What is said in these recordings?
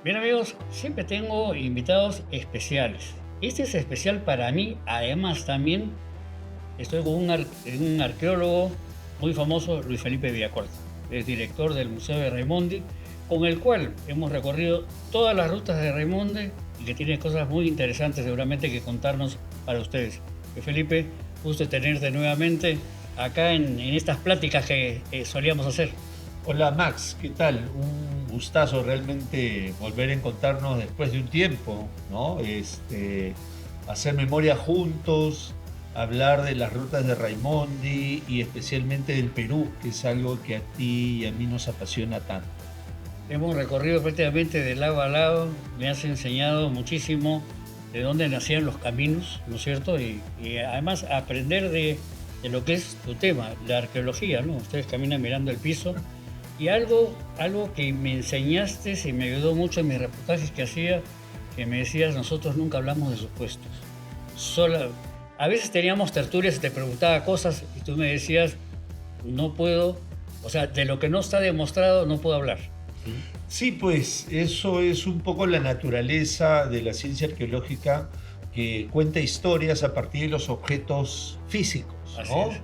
Bien amigos, siempre tengo invitados especiales. Este es especial para mí, además también estoy con un arqueólogo muy famoso, Luis Felipe Villacorta. Es director del Museo de Raimondi, con el cual hemos recorrido todas las rutas de Raimondi y que tiene cosas muy interesantes seguramente que contarnos para ustedes. Luis Felipe, gusto tenerte nuevamente acá en estas pláticas que solíamos hacer. Hola Max, ¿qué tal? Un gustazo realmente volver a encontrarnos después de un tiempo, ¿no? Hacer memoria juntos, hablar de las rutas de Raimondi y especialmente del Perú, que es algo que a ti y a mí nos apasiona tanto. Hemos recorrido prácticamente de lado a lado, me has enseñado muchísimo de dónde nacían los caminos, ¿no es cierto? Y además aprender de lo que es tu tema, la arqueología, ¿no? Ustedes caminan mirando el piso. Y algo que me enseñaste y me ayudó mucho en mis reportajes que hacía, que me decías, nosotros nunca hablamos de supuestos. Sola, a veces teníamos tertulias y te preguntaba cosas y tú me decías, no puedo, o sea, de lo que no está demostrado no puedo hablar. ¿Sí? Sí, pues eso es un poco la naturaleza de la ciencia arqueológica que cuenta historias a partir de los objetos físicos, Así ¿no? es.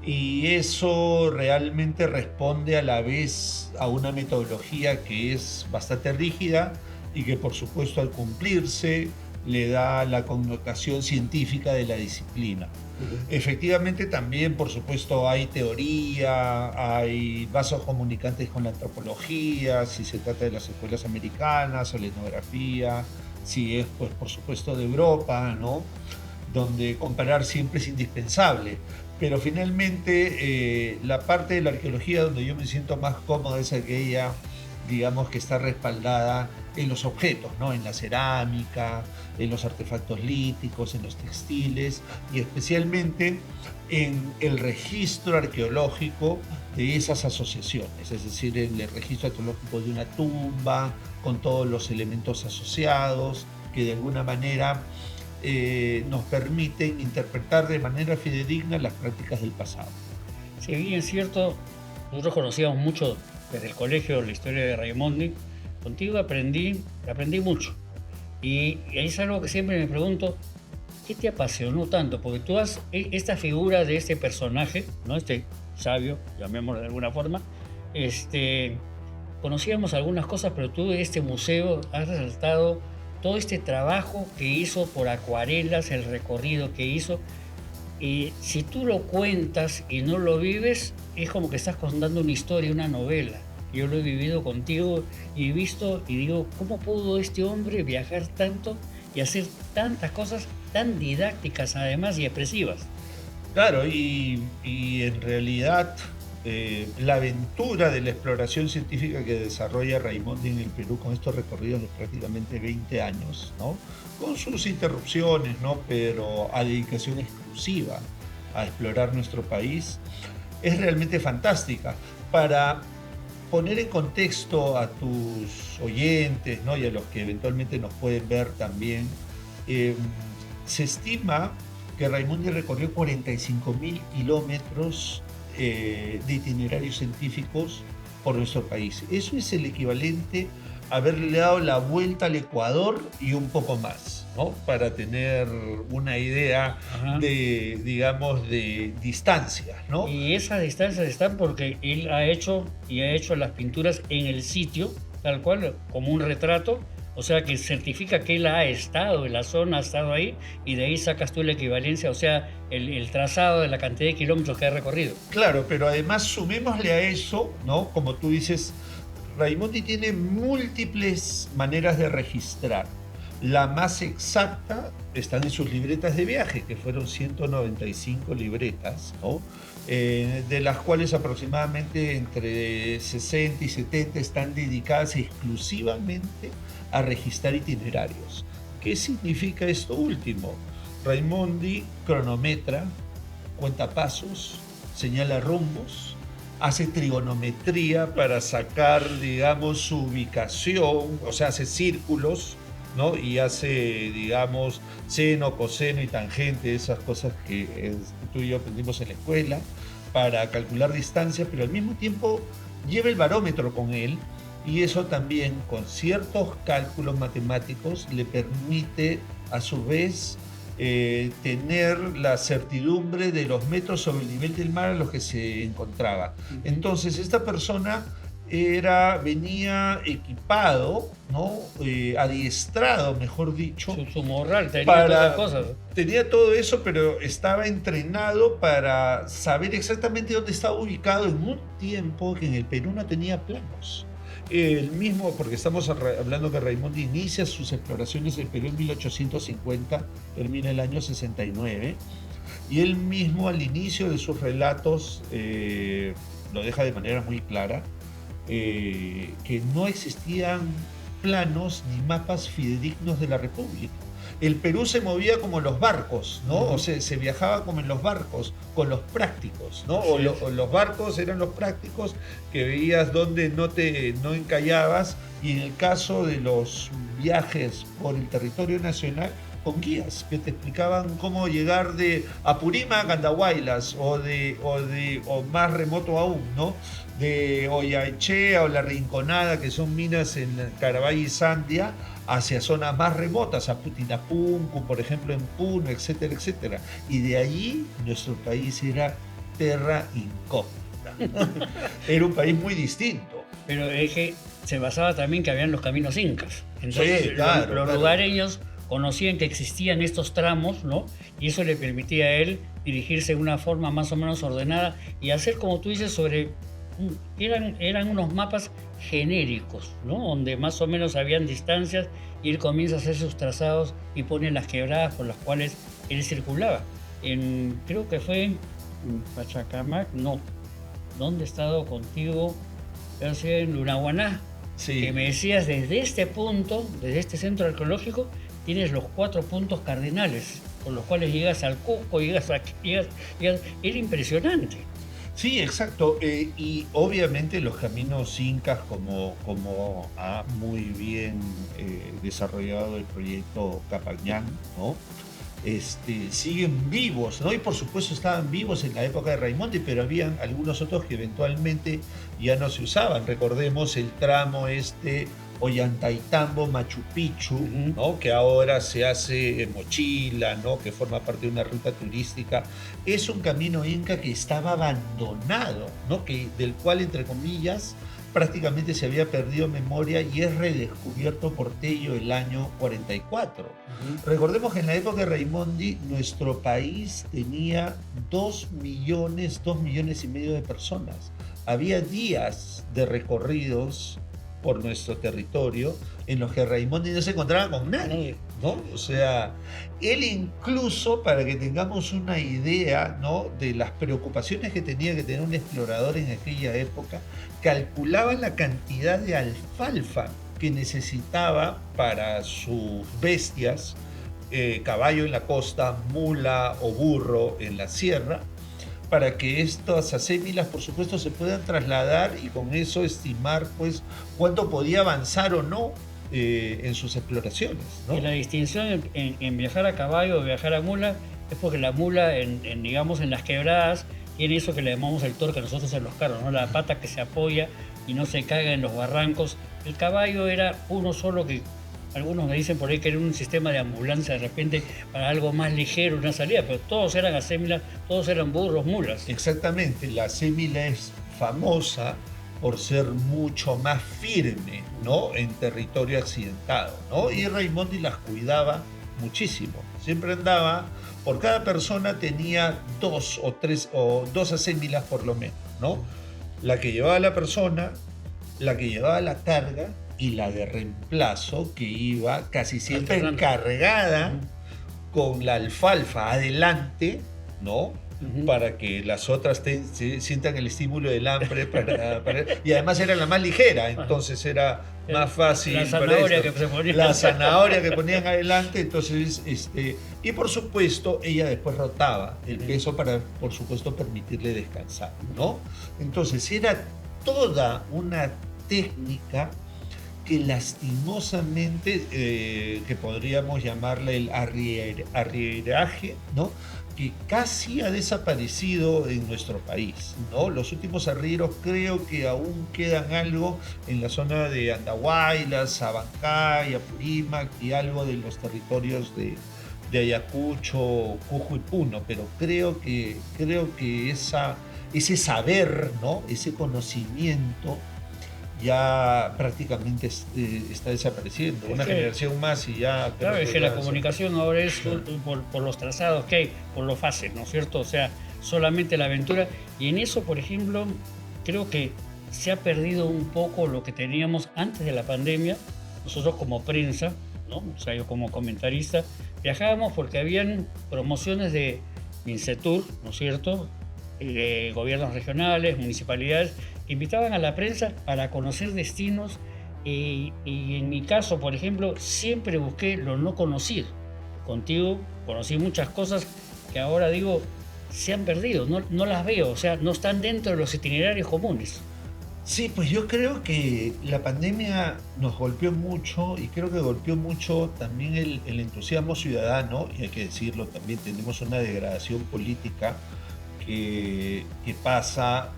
Y eso realmente responde a la vez a una metodología que es bastante rígida y que por supuesto al cumplirse le da la connotación científica de la disciplina. Efectivamente también, por supuesto, hay teoría, hay vasos comunicantes con la antropología, si se trata de las escuelas americanas o la etnografía, si es, pues, por supuesto, de Europa, ¿no? Donde comparar siempre es indispensable. Pero finalmente, la parte de la arqueología donde yo me siento más cómodo es aquella, digamos, que está respaldada en los objetos, ¿no? En la cerámica, en los artefactos líticos, en los textiles y especialmente en el registro arqueológico de esas asociaciones, es decir, en el registro arqueológico de una tumba con todos los elementos asociados que de alguna manera nos permiten interpretar de manera fidedigna las prácticas del pasado. Si bien es cierto, nosotros conocíamos mucho desde el colegio la historia de Raimondi, contigo aprendí mucho. Y es algo que siempre me pregunto, ¿qué te apasionó tanto? Porque tú has, esta figura de este personaje, ¿no? Este sabio, llamémoslo de alguna forma, este, conocíamos algunas cosas, pero tú de este museo has resaltado todo este trabajo que hizo por acuarelas, el recorrido que hizo. Y si tú lo cuentas y no lo vives, es como que estás contando una historia, una novela. Yo lo he vivido contigo y he visto y digo, ¿cómo pudo este hombre viajar tanto y hacer tantas cosas tan didácticas además y expresivas? Claro, y en realidad la aventura de la exploración científica que desarrolla Raimondi en el Perú con estos recorridos de prácticamente 20 años, ¿no? Con sus interrupciones, ¿no? Pero a dedicación exclusiva a explorar nuestro país, es realmente fantástica. Para poner en contexto a tus oyentes, ¿no? Y a los que eventualmente nos pueden ver también, eh, se estima que Raimondi recorrió 45.000 kilómetros de itinerarios científicos por nuestro país. Eso es el equivalente a haberle dado la vuelta al Ecuador y un poco más, ¿no? Para tener una idea Ajá. de, digamos, de distancias, ¿no? Y esas distancias están porque él ha hecho las pinturas en el sitio, tal cual, como un retrato, o sea que certifica que él ha estado en la zona, ha estado ahí, y de ahí sacas tú la equivalencia, o sea, el trazado de la cantidad de kilómetros que ha recorrido. Claro, pero además sumémosle a eso, ¿no? Como tú dices, Raimondi tiene múltiples maneras de registrar. La más exacta están en sus libretas de viaje, que fueron 195 libretas, ¿no? De las cuales aproximadamente entre 60 y 70 están dedicadas exclusivamente a registrar itinerarios. ¿Qué significa esto último? Raimondi cronometra, cuenta pasos, señala rumbos, hace trigonometría para sacar, digamos, su ubicación, o sea, hace círculos, ¿no? Y hace, digamos, seno, coseno y tangente, esas cosas que tú y yo aprendimos en la escuela, para calcular distancia, pero al mismo tiempo lleva el barómetro con él y eso también con ciertos cálculos matemáticos le permite a su vez tener la certidumbre de los metros sobre el nivel del mar a los que se encontraba. Entonces esta persona venía equipado, ¿no? Adiestrado, mejor dicho. Su morral tenía todas las cosas. Tenía todo eso, pero estaba entrenado para saber exactamente dónde estaba ubicado en un tiempo que en el Perú no tenía planos. El mismo, porque estamos hablando que Raimondi inicia sus exploraciones en Perú en 1850, termina el año 69, y él mismo al inicio de sus relatos lo deja de manera muy clara, que no existían planos ni mapas fidedignos de la República. El Perú se movía como los barcos, ¿no? O sea, se viajaba como en los barcos, con los prácticos, ¿no? O los barcos eran los prácticos que veías donde no encallabas, y en el caso de los viajes por el territorio nacional, con guías que te explicaban cómo llegar de Apurímac a Candahuaylas o más remoto aún, ¿no? De Ollachea o La Rinconada, que son minas en Carabay y Sandia, hacia zonas más remotas, a Putinapunku, por ejemplo, en Puno, etcétera, etcétera. Y de allí nuestro país era terra incógnita. Era un país muy distinto. Pero es que se basaba también que habían los caminos incas. Entonces Sí, claro, los lugareños conocían que existían estos tramos, ¿no? Y eso le permitía a él dirigirse de una forma más o menos ordenada y hacer, como tú dices, eran unos mapas genéricos, ¿no? Donde más o menos habían distancias y él comienza a hacer sus trazados y pone las quebradas por las cuales él circulaba. Creo que fue en Pachacamac, no. ¿Dónde he estado contigo? En Lunahuaná. Sí. Que me decías, desde este punto, desde este centro arqueológico, tienes los 4 puntos cardinales, con los cuales llegas al Cusco, llegas. Era impresionante. Sí, exacto. Y obviamente los caminos incas, como ha muy bien desarrollado el proyecto Capañán, ¿no? Siguen vivos, ¿no? Y por supuesto estaban vivos en la época de Raimondi, pero habían algunos otros que eventualmente ya no se usaban. Recordemos el tramo Ollantaytambo, Machu Picchu, ¿no? Que ahora se hace en mochila, ¿no? Que forma parte de una ruta turística. Es un camino inca que estaba abandonado, ¿no? Del cual, entre comillas, prácticamente se había perdido memoria y es redescubierto por Tello el año 44. Recordemos que en la época de Raimondi nuestro país tenía 2 millones y medio de personas. Había días de recorridos por nuestro territorio en los que Raimondi no se encontraba con nadie, ¿no? O sea, él incluso, para que tengamos una idea, ¿no?, de las preocupaciones que tenía que tener un explorador en aquella época, calculaba la cantidad de alfalfa que necesitaba para sus bestias, caballo en la costa, mula o burro en la sierra, para que estas acémilas, por supuesto, se puedan trasladar y con eso estimar, pues, cuánto podía avanzar o no en sus exploraciones, ¿no? Y la distinción en viajar a caballo o viajar a mula es porque la mula, digamos, en las quebradas, tiene eso que le llamamos el torque nosotros en los carros, ¿no? La pata que se apoya y no se caiga en los barrancos. El caballo era uno solo, que algunos me dicen por ahí que era un sistema de ambulancia de repente para algo más ligero, una salida, pero todos eran acémilas, todos eran burros, mulas. Exactamente, la acémila es famosa por ser mucho más firme, ¿no?, en territorio accidentado, ¿no? Y Raimondi las cuidaba muchísimo. Siempre andaba, por cada persona tenía 2 o 3 o 2 acémilas por lo menos, ¿no? La que llevaba la persona, la que llevaba la carga y la de reemplazo, que iba casi siempre cargada con la alfalfa adelante, ¿no? Para que las otras sientan el estímulo del hambre y además era la más ligera, entonces era más fácil. La zanahoria que se ponía. La zanahoria que ponían adelante, entonces, y por supuesto, ella después rotaba el peso para, por supuesto, permitirle descansar, ¿no? Entonces era toda una técnica que lastimosamente, que podríamos llamarle el arrieraje, ¿no?, que casi ha desaparecido en nuestro país, ¿no? Los últimos arrieros creo que aún quedan algo en la zona de Andahuaylas, Abancay, Apurímac y algo de los territorios de Ayacucho, Cusco y Puno, pero creo que ese saber, ¿no? Ese conocimiento ya prácticamente está desapareciendo. Una generación más y ya... Claro, es que la comunicación ahora es por los trazados que hay, por lo fácil, ¿no es cierto? O sea, solamente la aventura. Y en eso, por ejemplo, creo que se ha perdido un poco lo que teníamos antes de la pandemia. Nosotros como prensa, ¿no? O sea, yo como comentarista, viajábamos porque habían promociones de Mincetur, ¿no es cierto? De gobiernos regionales, municipalidades, que invitaban a la prensa para conocer destinos y en mi caso, por ejemplo, siempre busqué lo no conocido. Contigo conocí muchas cosas que ahora digo se han perdido, no las veo, o sea, no están dentro de los itinerarios comunes. Sí, pues yo creo que la pandemia nos golpeó mucho y creo que golpeó mucho también el entusiasmo ciudadano, y hay que decirlo, también tenemos una degradación política que pasa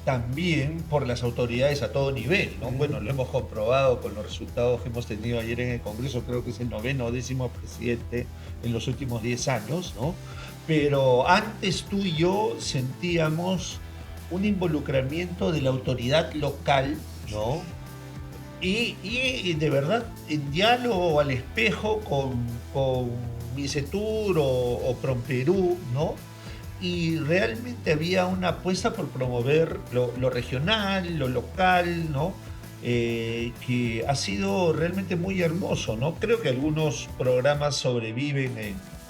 también por las autoridades a todo nivel, ¿no? Bueno, lo hemos comprobado con los resultados que hemos tenido ayer en el Congreso, creo que es el 9º o 10º presidente en los últimos 10 años, ¿no? Pero antes tú y yo sentíamos un involucramiento de la autoridad local, ¿no? Y de verdad, en diálogo al espejo con Micetur o Promperú, ¿no? Y realmente había una apuesta por promover lo regional, lo local, ¿no? Que ha sido realmente muy hermoso, ¿no? Creo que algunos programas sobreviven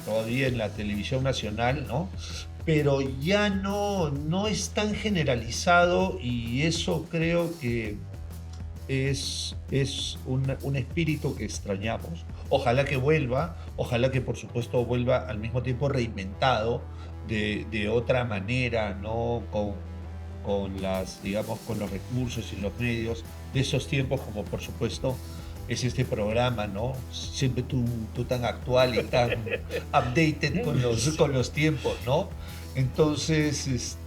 todavía en la televisión nacional, ¿no? Pero ya no es tan generalizado y eso creo que es un espíritu que extrañamos. Ojalá que vuelva, ojalá que por supuesto vuelva al mismo tiempo reinventado de otra manera, ¿no? Digamos, con los recursos y los medios de esos tiempos, como por supuesto es este programa, ¿no? Siempre tú tan actual y tan updated con los tiempos, ¿no? Entonces,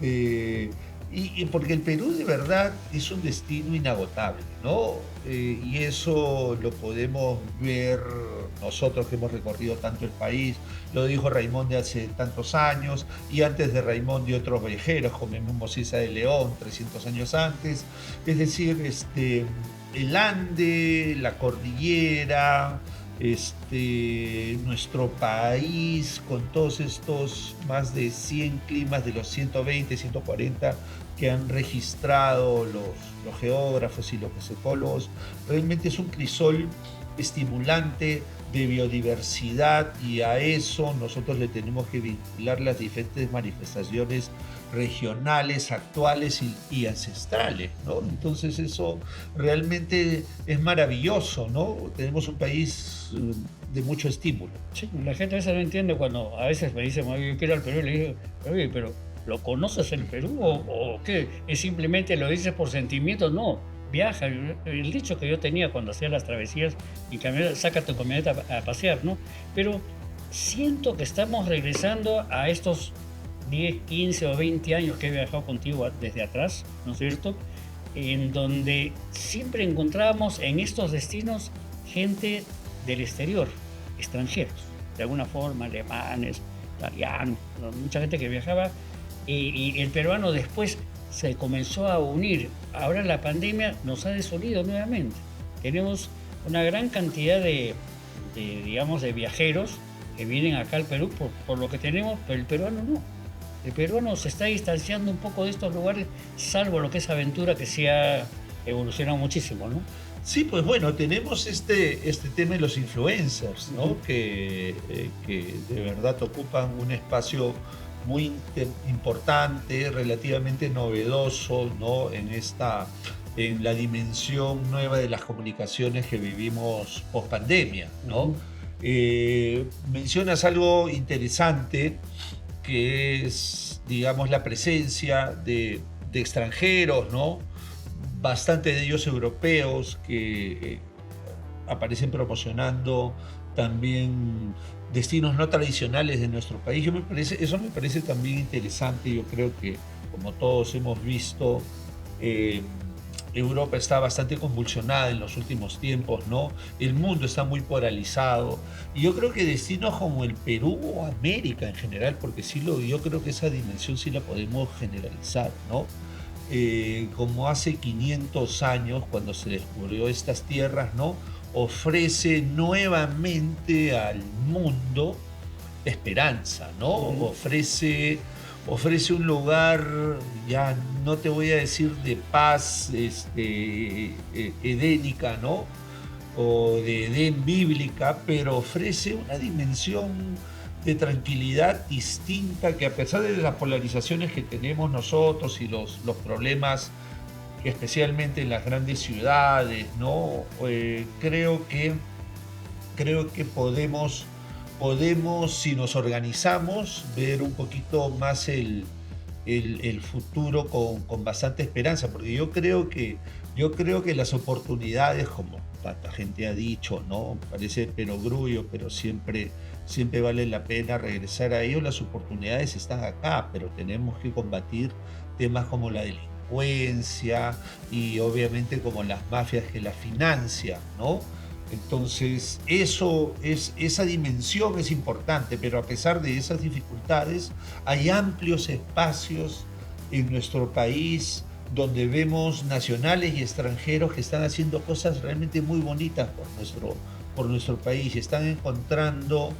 y porque el Perú de verdad es un destino inagotable, ¿no? Y eso lo podemos ver nosotros que hemos recorrido tanto el país, lo dijo Raimondi hace tantos años, y antes de Raimondi otros viajeros, como Mosisa de León, 300 años antes. Es decir, el Ande, la cordillera, nuestro país, con todos estos más de 100 climas de los 120, 140 que han registrado los geógrafos y los ecólogos, realmente es un crisol estimulante de biodiversidad, y a eso nosotros le tenemos que vincular las diferentes manifestaciones regionales, actuales y ancestrales, ¿no? Entonces eso realmente es maravilloso, ¿no? Tenemos un país de mucho estímulo. Sí, la gente a veces no entiende cuando a veces me dicen, "Oye, yo quiero al Perú", y le digo, "Oye, pero ¿lo conoces el Perú o qué? ¿Es simplemente lo dices por sentimiento?". No, viaja. El dicho que yo tenía cuando hacía las travesías y camioneta, saca tu camioneta a pasear, ¿no? Pero siento que estamos regresando a estos 10, 15 o 20 años que he viajado contigo desde atrás, ¿no es cierto? En donde siempre encontrábamos en estos destinos gente del exterior, extranjeros, de alguna forma, alemanes, italianos, mucha gente que viajaba, y el peruano después se comenzó a unir. Ahora la pandemia nos ha desunido nuevamente. Tenemos una gran cantidad digamos, de viajeros que vienen acá al Perú por lo que tenemos, pero el peruano no. El peruano se está distanciando un poco de estos lugares, salvo lo que es aventura, que se ha evolucionado muchísimo, ¿no? Sí, pues bueno, tenemos este tema de los influencers, ¿no? Que de verdad ocupan un espacio muy importante, relativamente novedoso, ¿no? En la dimensión nueva de las comunicaciones que vivimos post pandemia, ¿no? Mencionas algo interesante, que es, digamos, la presencia de extranjeros, ¿no? Bastante de ellos europeos que aparecen promocionando también destinos no tradicionales de nuestro país. Eso me parece también interesante. Yo creo que, como todos hemos visto, eh, Europa está bastante convulsionada en los últimos tiempos, ¿no? El mundo está muy polarizado. Y yo creo que destinos como el Perú o América en general, porque yo creo que esa dimensión sí la podemos generalizar, ¿no? Como hace 500 años, cuando se descubrió estas tierras, ¿no? Ofrece nuevamente al mundo esperanza, ¿no? Ofrece un lugar, ya no te voy a decir de paz edénica, ¿no? O de Edén bíblica, pero ofrece una dimensión de tranquilidad distinta que, a pesar de las polarizaciones que tenemos nosotros y los problemas, especialmente en las grandes ciudades, ¿no? Creo que podemos, si nos organizamos, ver un poquito más el futuro con bastante esperanza, porque yo creo que las oportunidades, como tanta gente ha dicho, ¿no? Parece perogrullo, pero siempre vale la pena regresar a ello. Las oportunidades están acá, pero tenemos que combatir temas como la delincuencia y obviamente como las mafias que la financian, ¿no? Entonces, esa dimensión es importante, pero a pesar de esas dificultades, hay amplios espacios en nuestro país donde vemos nacionales y extranjeros que están haciendo cosas realmente muy bonitas por nuestro país. Están encontrando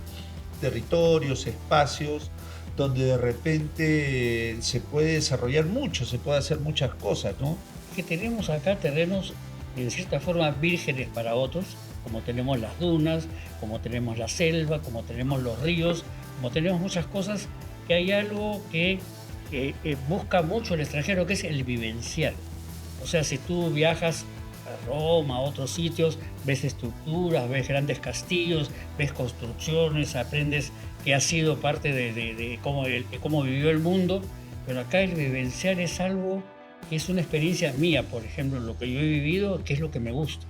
territorios, espacios donde de repente se puede desarrollar mucho, se puede hacer muchas cosas, ¿no? Que tenemos acá terrenos en cierta forma vírgenes para otros, como tenemos las dunas, como tenemos la selva, como tenemos los ríos, como tenemos muchas cosas, que hay algo que busca mucho el extranjero, que es el vivencial. O sea, si tú viajas a Roma, a otros sitios, ves estructuras, ves grandes castillos, ves construcciones, aprendes que ha sido parte de cómo vivió el mundo, pero acá el vivencial es algo que es una experiencia mía, por ejemplo, lo que yo he vivido, que es lo que me gusta.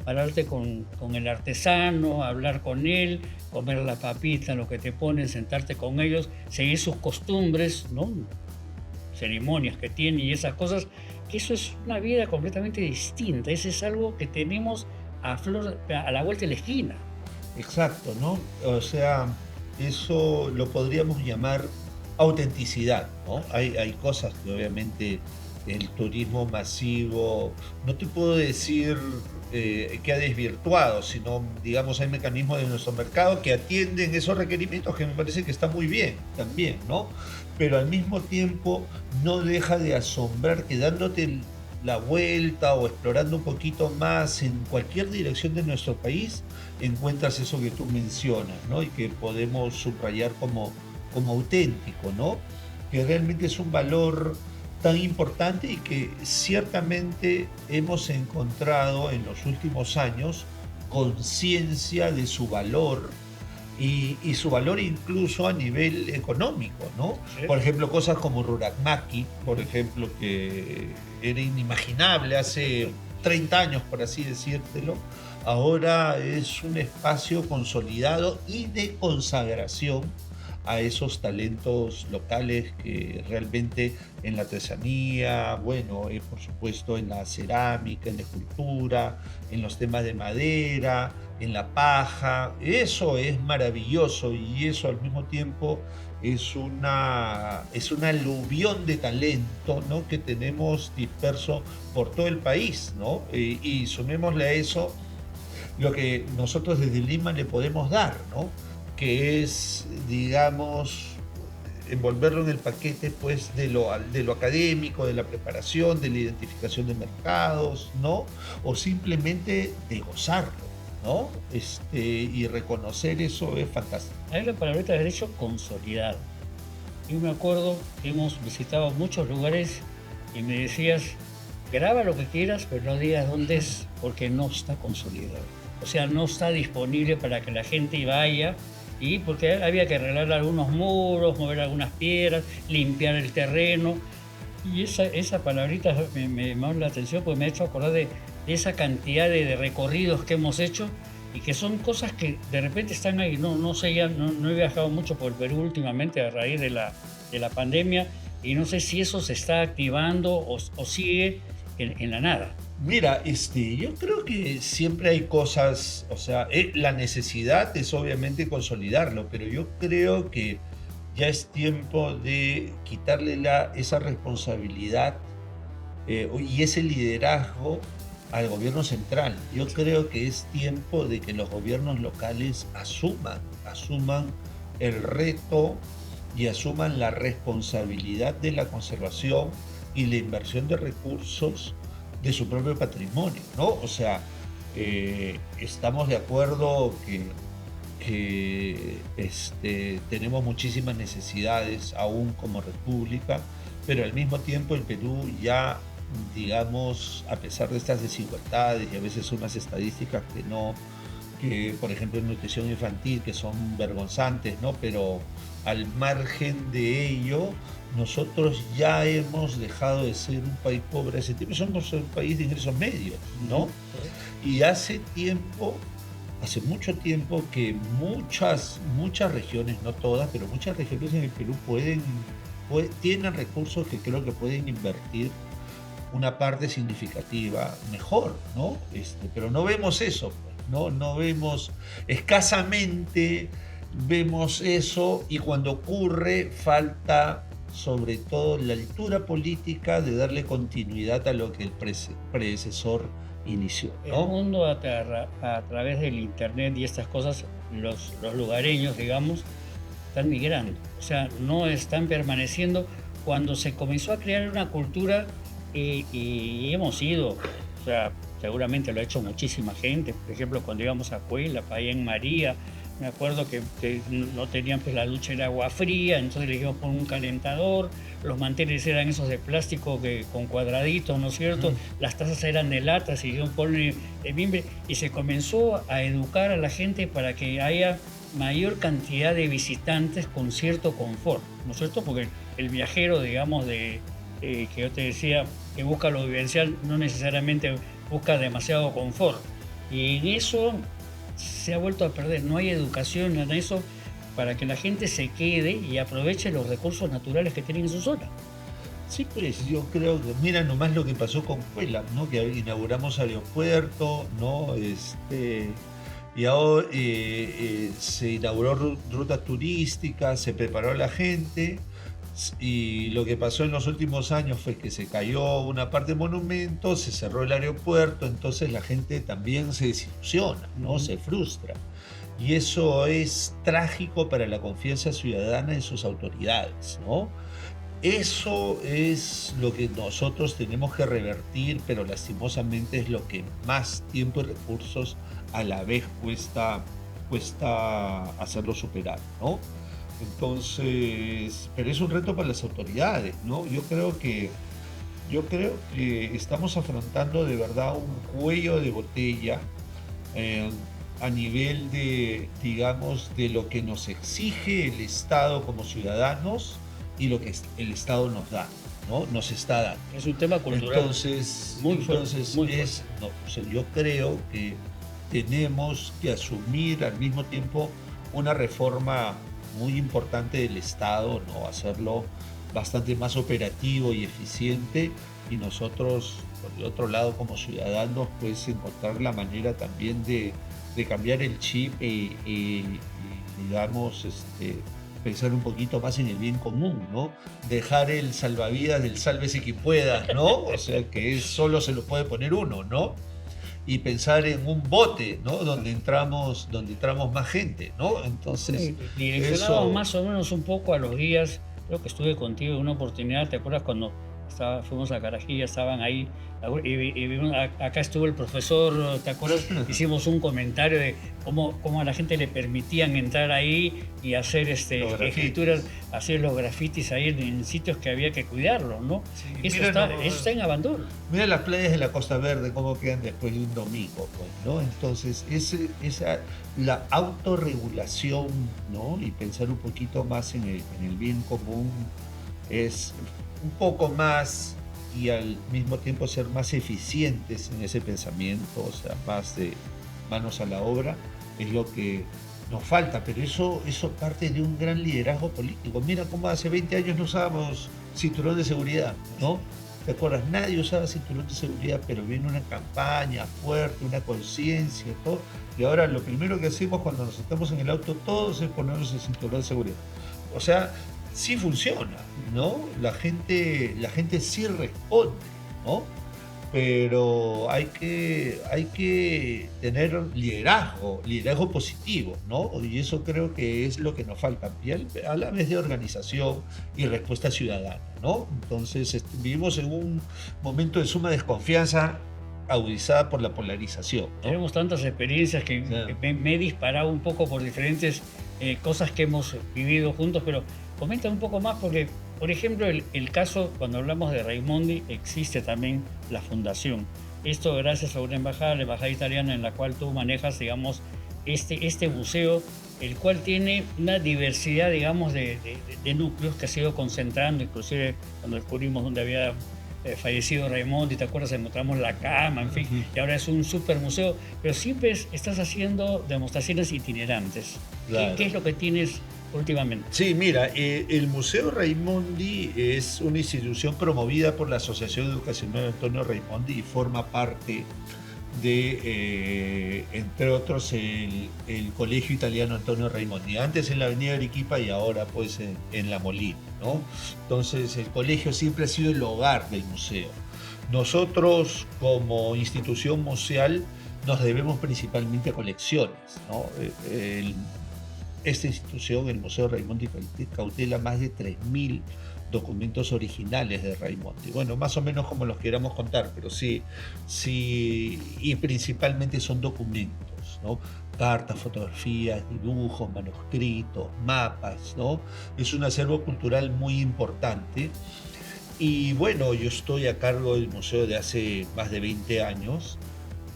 Pararte con el artesano, hablar con él, comer la papita, lo que te ponen, sentarte con ellos, seguir sus costumbres, ¿no? Ceremonias que tienen y esas cosas, que eso es una vida completamente distinta. Eso es algo que tenemos a la vuelta de la esquina. Exacto, ¿no? O sea, eso lo podríamos llamar autenticidad, ¿no? Hay cosas que obviamente el turismo masivo, no te puedo decir que ha desvirtuado, sino, digamos, hay mecanismos de nuestro mercado que atienden esos requerimientos, que me parece que está muy bien también, ¿no? Pero al mismo tiempo no deja de asombrar que, dándote la vuelta o explorando un poquito más en cualquier dirección de nuestro país, encuentras eso que tú mencionas, ¿no? Y que podemos subrayar como auténtico, ¿no? Que realmente es un valor tan importante y que ciertamente hemos encontrado en los últimos años conciencia de su valor, y su valor incluso a nivel económico, ¿no? ¿Sí? Por ejemplo, cosas como Rurakmaki, por ejemplo, que era inimaginable hace 30 años, por así decírtelo, ahora es un espacio consolidado y de consagración a esos talentos locales que realmente, en la artesanía, bueno, por supuesto en la cerámica, en la escultura, en los temas de madera, en la paja, eso es maravilloso, y eso al mismo tiempo es una aluvión de talento, ¿no? Que tenemos disperso por todo el país, ¿no? Y sumémosle a eso lo que nosotros desde Lima le podemos dar, ¿no? Que es, digamos, envolverlo en el paquete, pues, de lo académico, de la preparación, de la identificación de mercados, ¿no? O simplemente de gozarlo, ¿no? Y reconocer eso es fantástico. Ahí la palabrita de derecho, consolidado. Yo me acuerdo que hemos visitado muchos lugares y me decías, graba lo que quieras, pero no digas dónde es, porque no está consolidado. O sea, no está disponible para que la gente vaya, y porque había que arreglar algunos muros, mover algunas piedras, limpiar el terreno. Y esa palabrita me llamó la atención, porque me ha hecho acordar de esa cantidad de recorridos que hemos hecho, y que son cosas que de repente están ahí. No sé, ya no he viajado mucho por el Perú últimamente a raíz de la pandemia y no sé si eso se está activando o sigue en la nada. Mira, yo creo que siempre hay cosas, o sea, la necesidad es obviamente consolidarlo, pero yo creo que ya es tiempo de quitarle esa responsabilidad y ese liderazgo al gobierno central. Yo creo que es tiempo de que los gobiernos locales asuman el reto y asuman la responsabilidad de la conservación y la inversión de recursos de su propio patrimonio, ¿no? O sea, estamos de acuerdo que tenemos muchísimas necesidades aún como república, pero al mismo tiempo el Perú ya, digamos, a pesar de estas desigualdades y a veces unas estadísticas que por ejemplo en nutrición infantil, que son vergonzantes, ¿no? Pero al margen de ello, nosotros ya hemos dejado de ser un país pobre hace tiempo, somos un país de ingresos medios, ¿no? Y hace mucho tiempo que muchas regiones, no todas, pero muchas regiones en el Perú tienen recursos que creo que pueden invertir una parte significativa mejor, ¿no? Pero no vemos eso, pues, no vemos, escasamente vemos eso, y cuando ocurre falta sobre todo la altura política de darle continuidad a lo que el predecesor inició, ¿no? El mundo a través del internet y estas cosas, los lugareños, digamos, están migrando, o sea, no están permaneciendo. Cuando se comenzó a crear una cultura y hemos ido, o sea, seguramente lo ha hecho muchísima gente, por ejemplo, cuando íbamos a Cuela, allá en María, me acuerdo que no tenían pues la ducha de agua fría, entonces le dijimos poner un calentador, los manteles eran esos de plástico con cuadraditos, ¿no es cierto? Las tazas eran de latas y dijimos ponle de mimbre, y se comenzó a educar a la gente para que haya mayor cantidad de visitantes con cierto confort, ¿no es cierto? Porque el viajero, digamos, que yo te decía, que busca lo vivencial, no necesariamente busca demasiado confort. Y en eso se ha vuelto a perder, no hay educación en eso para que la gente se quede y aproveche los recursos naturales que tienen en su zona. Sí, pues yo creo que, mira nomás lo que pasó con Cuela, ¿no? Que inauguramos aeropuerto, ¿no? Y ahora se inauguró ruta turística, se preparó a la gente, y lo que pasó en los últimos años fue que se cayó una parte del monumento, se cerró el aeropuerto, entonces la gente también se desilusiona, ¿no? Se frustra. Y eso es trágico para la confianza ciudadana en sus autoridades, ¿no? Eso es lo que nosotros tenemos que revertir, pero lastimosamente es lo que más tiempo y recursos a la vez cuesta hacerlo superar, ¿no? Entonces, pero es un reto para las autoridades, ¿no? Yo creo que estamos afrontando de verdad un cuello de botella eh, a nivel de, digamos, de lo que nos exige el Estado como ciudadanos y lo que el Estado nos da, ¿no? Nos está dando. Es un tema cultural. Entonces, muy fuerte. No, o sea, yo creo que tenemos que asumir al mismo tiempo una reforma muy importante del Estado, ¿no? Hacerlo bastante más operativo y eficiente, y nosotros, por el otro lado, como ciudadanos, pues encontrar la manera también de cambiar el chip y digamos, pensar un poquito más en el bien común, ¿no? Dejar el salvavidas del sálvese quien pueda, ¿no? O sea, que solo se lo puede poner uno, ¿no? Y pensar en un bote, ¿no? Donde entramos más gente, ¿no? Entonces, direccionado más o menos un poco a los guías. Creo que estuve contigo en una oportunidad, ¿te acuerdas cuando fuimos a Carajilla, estaban ahí, y acá estuvo el profesor, ¿te acuerdas? Hicimos un comentario de cómo a la gente le permitían entrar ahí y hacer escrituras, hacer los grafitis ahí en sitios que había que cuidarlos, ¿no? Sí, eso está en abandono. Mira las playas de la Costa Verde, cómo quedan después de un domingo, pues, ¿no? Entonces, la autorregulación, ¿no? Y pensar un poquito más en el bien común es un poco más, y al mismo tiempo ser más eficientes en ese pensamiento, o sea, más de manos a la obra, es lo que nos falta, pero eso parte de un gran liderazgo político. Mira cómo hace 20 años no usábamos cinturón de seguridad, ¿no? ¿Te acuerdas? Nadie usaba cinturón de seguridad, pero viene una campaña fuerte, una conciencia, todo. Y ahora lo primero que hacemos cuando nos sentamos en el auto todos es ponernos el cinturón de seguridad. O sea, sí funciona, ¿no? La gente sí responde, ¿no? Pero hay que tener liderazgo positivo, ¿no? Y eso creo que es lo que nos falta, y a la vez de organización y respuesta ciudadana, ¿no? Entonces vivimos en un momento de suma desconfianza agudizada por la polarización, ¿no? Tenemos tantas experiencias que Sí. me he disparado un poco por diferentes cosas que hemos vivido juntos, pero comenta un poco más porque, por ejemplo, el caso, cuando hablamos de Raimondi, existe también la fundación. Esto gracias a una embajada, la embajada italiana, en la cual tú manejas, digamos, este museo, el cual tiene una diversidad, digamos, de núcleos que se ha ido concentrando, inclusive cuando descubrimos dónde había fallecido Raimondi, ¿te acuerdas? Encontramos la cama, en fin, y ahora es un super museo, pero siempre estás haciendo demostraciones itinerantes. Claro. ¿Qué es lo que tienes últimamente? Sí, mira, el Museo Raimondi es una institución promovida por la Asociación Educacional Antonio Raimondi y forma parte de, entre otros, el Colegio Italiano Antonio Raimondi. Antes en la Avenida Arequipa y ahora pues en La Molina, ¿no? Entonces el colegio siempre ha sido el hogar del museo. Nosotros como institución museal nos debemos principalmente a colecciones, ¿no? Esta institución, el Museo Raimondi, cautela más de 3.000 documentos originales de Raimondi. Bueno, más o menos como los queramos contar, pero sí, sí, y principalmente son documentos, ¿no? Cartas, fotografías, dibujos, manuscritos, mapas, ¿no? Es un acervo cultural muy importante. Y bueno, yo estoy a cargo del museo de hace más de 20 años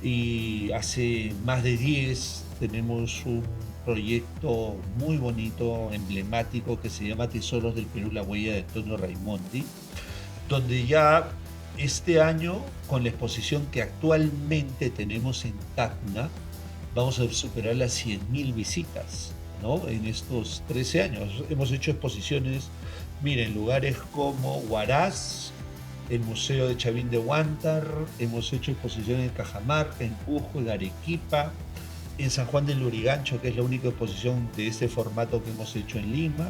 y hace más de 10 tenemos un proyecto muy bonito, emblemático, que se llama Tesoros del Perú, la huella de Antonio Raimondi, donde ya este año, con la exposición que actualmente tenemos en Tacna, vamos a superar las 100.000 visitas, ¿no? En estos 13 años. Hemos hecho exposiciones, miren, lugares como Huaraz, el Museo de Chavín de Huántar, hemos hecho exposiciones en Cajamarca, en Cusco, en Arequipa, en San Juan del Lurigancho, que es la única exposición de este formato que hemos hecho en Lima.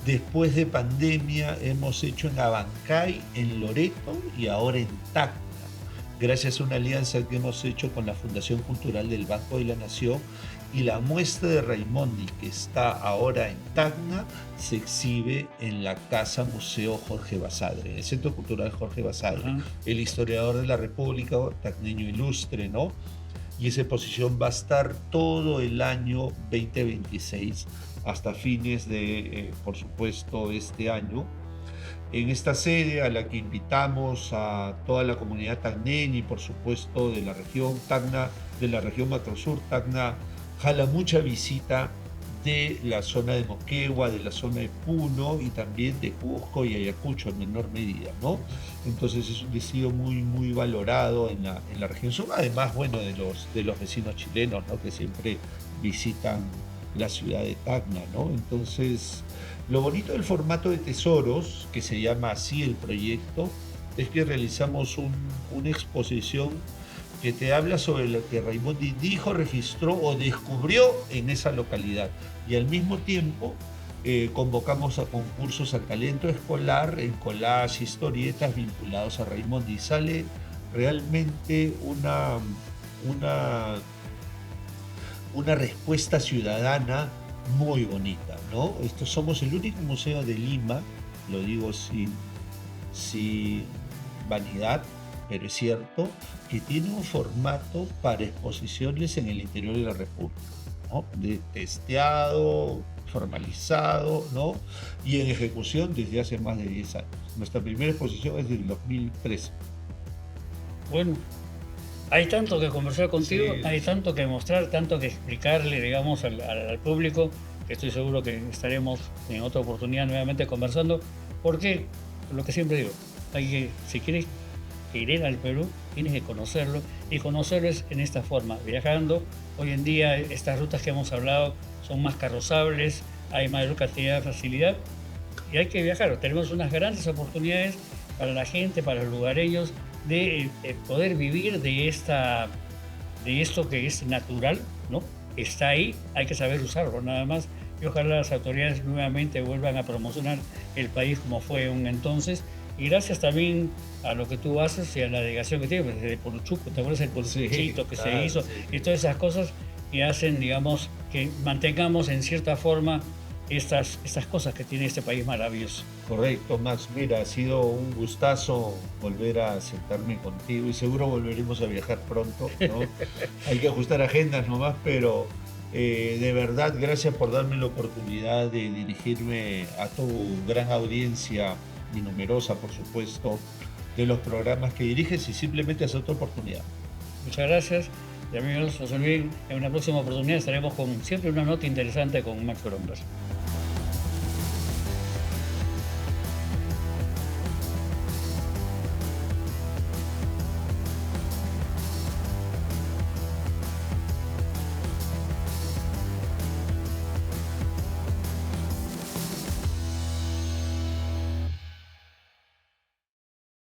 Después de pandemia hemos hecho en Abancay, en Loreto y ahora en Tacna, gracias a una alianza que hemos hecho con la Fundación Cultural del Banco de la Nación, y la muestra de Raimondi que está ahora en Tacna se exhibe en la Casa Museo Jorge Basadre, en el Centro Cultural Jorge Basadre, el historiador de la República, tacneño ilustre, ¿no? Y esa exposición va a estar todo el año 2026 hasta fines de, por supuesto, este año. En esta sede a la que invitamos a toda la comunidad tacneña y por supuesto de la región Tacna, de la región Macrosur, Tacna jala mucha visita de la zona de Moquegua, de la zona de Puno y también de Cusco y Ayacucho en menor medida, ¿no? Entonces es un destino muy, muy valorado en la región sur, además, bueno, de los vecinos chilenos, ¿no? Que siempre visitan la ciudad de Tacna, ¿no? Entonces, lo bonito del formato de tesoros, que se llama así el proyecto, es que realizamos una exposición que te habla sobre lo que Raimondi dijo, registró o descubrió en esa localidad. Y al mismo tiempo convocamos a concursos al talento escolar en collage, historietas vinculados a Raimondi. Y sale realmente una, una respuesta ciudadana muy bonita, ¿no? Somos el único museo de Lima, lo digo sin vanidad, pero es cierto, que tiene un formato para exposiciones en el interior de la República, ¿no? De testeado, formalizado, ¿no? Y en ejecución desde hace más de 10 años. Nuestra primera exposición es del 2013. Bueno, hay tanto que conversar contigo, Sí. hay tanto que mostrar, tanto que explicarle, digamos, al público, que estoy seguro que estaremos en otra oportunidad nuevamente conversando, porque lo que siempre digo, si quieres querer al Perú, tienes que conocerlo, y conocerlo es en esta forma, viajando. Hoy en día estas rutas que hemos hablado son más carrozables, hay mayor cantidad de facilidad y hay que viajar. Tenemos unas grandes oportunidades para la gente, para los lugareños, de poder vivir de esto que es natural, ¿no? Está ahí, hay que saber usarlo nada más. Y ojalá las autoridades nuevamente vuelvan a promocionar el país como fue un entonces. Y gracias también a lo que tú haces y a la delegación que tienes, desde Puruchuco, ¿te acuerdas el Puruchuchito que se hizo? Sí. Y todas esas cosas que hacen, digamos, que mantengamos en cierta forma estas cosas que tiene este país maravilloso. Correcto, Max. Mira, ha sido un gustazo volver a sentarme contigo y seguro volveremos a viajar pronto, ¿no? Hay que ajustar agendas nomás, pero de verdad, gracias por darme la oportunidad de dirigirme a tu gran audiencia y numerosa, por supuesto, de los programas que diriges y simplemente hacer otra oportunidad. Muchas gracias. Y amigos, no se olviden, en una próxima oportunidad estaremos con siempre una nota interesante con Max Grombers.